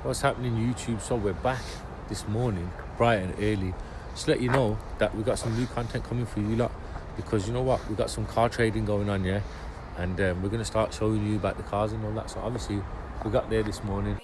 What's happening YouTube? So we're back this morning, bright and early, just to let you know that we got some new content coming for you lot, because you know what, we got some car trading going on, yeah, and we're going to start showing you about the cars and all that. So obviously we got there this morning.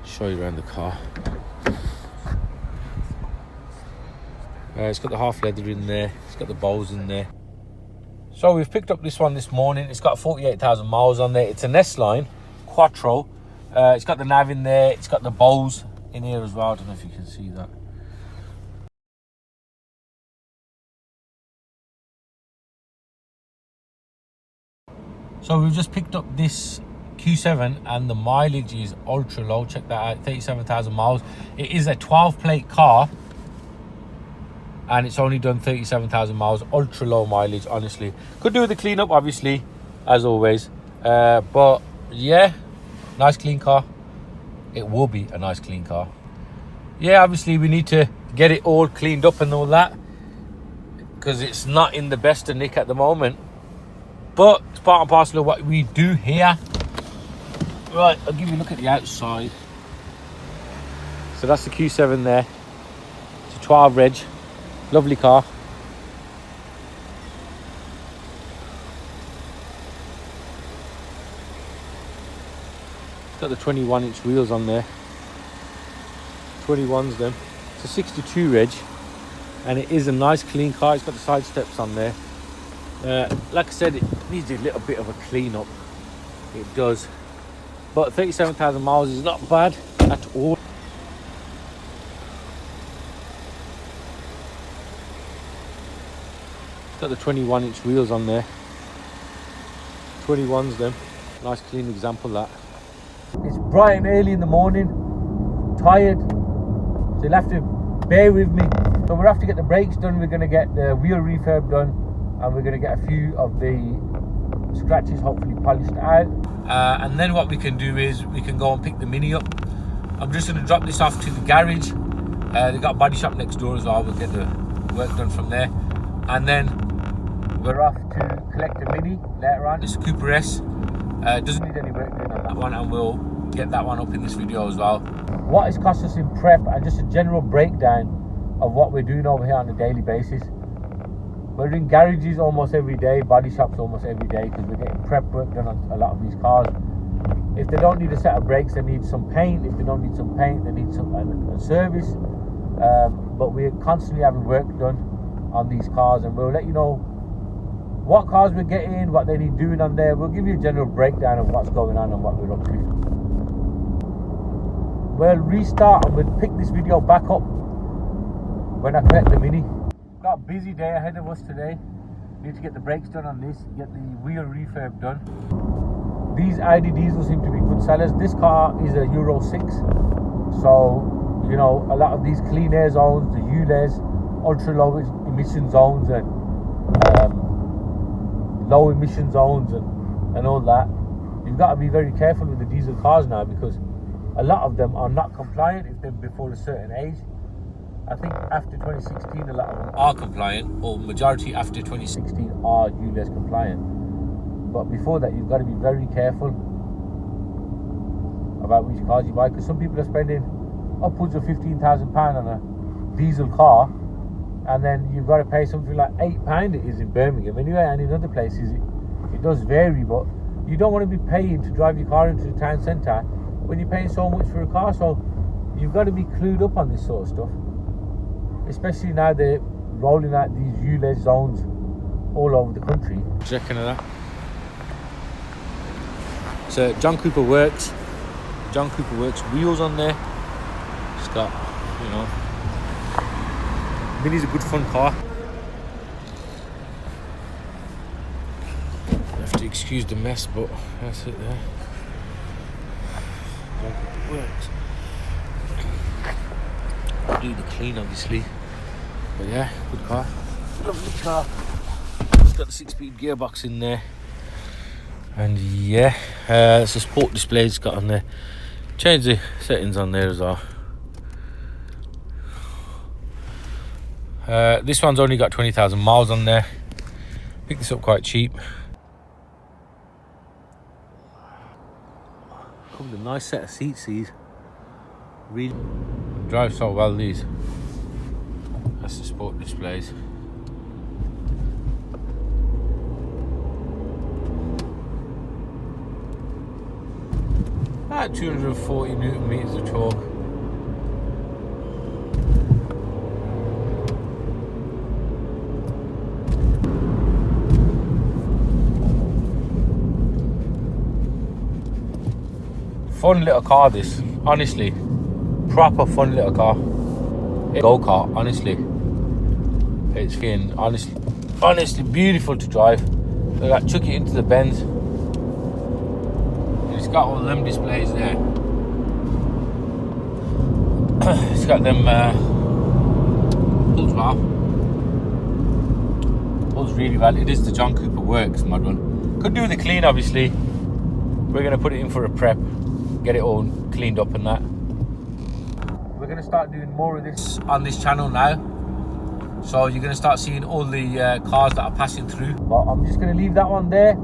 Show you around the car. It's got the half leather in there, it's got the bowls in there. So we've picked up this one this morning. It's got 48,000 miles on there. It's an S-Line Quattro. It's got the nav in there, it's got the bowls in here as well. I don't know if you can see that. So we've just picked up this Q7 and the mileage is ultra low. Check that out, 37,000 miles. It is a 12 plate car and it's only done 37,000 miles. Ultra low mileage, honestly. Could do with the cleanup, obviously, as always, but yeah, nice clean car. It will be a nice clean car. Yeah, obviously we need to get it all cleaned up and all that, because it's not in the best of nick at the moment, but it's part and parcel of what we do here. Right, I'll give you a look at the outside. So that's the Q7 there. It's a 12 reg. Lovely car. It's got the 21-inch wheels on there. 21s them. It's a 62 reg. And it is a nice clean car. It's got the side steps on there. Like I said, it needs a little bit of a clean up. It does. But 37,000 miles is not bad at all. It's got the 21-inch wheels on there. 21s them. Nice clean example of that. It's bright and early in the morning. Tired. So you'll have to bear with me. So we'll have to get the brakes done. We're going to get the wheel refurb done. And we're going to get a few of the scratches hopefully polished out. And then what we can do is we can go and pick the Mini up. I'm just going to drop this off to the garage. They've got a body shop next door as well. We'll get the work done from there. And then we're off to collect the Mini later on. It's a Cooper S. Doesn't need any work done on that one, and we'll get that one up in this video as well. What it's cost us in prep, and just a general breakdown of what we're doing over here on a daily basis. We're doing garages almost every day, body shops almost every day, because we're getting prep work done on a lot of these cars. If they don't need a set of brakes, they need some paint. If they don't need some paint, they need some a service. But we're constantly having work done on these cars, and we'll let you know what cars we're getting, what they need doing on there. We'll give you a general breakdown of what's going on and what we're up to. We'll restart and we'll pick this video back up when I collect the Mini. Got a busy day ahead of us today. Need to get the brakes done on this, get the wheel refurb done. These Audi diesels seem to be good sellers. This car is a Euro 6, so you know, a lot of these clean air zones, the ULEZ, ultra low emission zones, and low emission zones and all that. You've got to be very careful with the diesel cars now, because a lot of them are not compliant if they're before a certain age. I think after 2016 a lot of them are compliant, or majority after 2016 are ULEZ compliant. But before that, you've got to be very careful about which cars you buy, because some people are spending upwards of £15,000 on a diesel car, and then you've got to pay something like £8 it is in Birmingham anyway, and in other places it does vary. But you don't want to be paying to drive your car into the town centre when you're paying so much for a car. So you've got to be clued up on this sort of stuff, especially now they're rolling out these ULEZ zones all over the country. Checking it out. So John Cooper Works wheels on there. It's got, you know, Mini's a good fun car. You have to excuse the mess, but that's it there. John Cooper Works. Do the clean, obviously, but yeah, good car, lovely car. It's got the 6-speed gearbox in there. And yeah, it's a sport display it's got on there. Change the settings on there as well. This one's only got 20,000 miles on there. Picked this up quite cheap. Come with a nice set of seats, these. Really drive so well, these. That's the sport displays. About 240 Newton meters of torque. Fun little car, this. Honestly, proper fun little car. Go-kart, honestly. It's fucking honestly beautiful to drive. They like chuck it into the bends. And it's got all them displays there. It's got them pulls well. Pulls really well. It is the John Cooper Works mod one. Could do the clean, obviously. We're gonna put it in for a prep, get it all cleaned up and that. We're gonna start doing more of this on this channel now. So you're gonna start seeing all the cars that are passing through. But I'm just gonna leave that one there.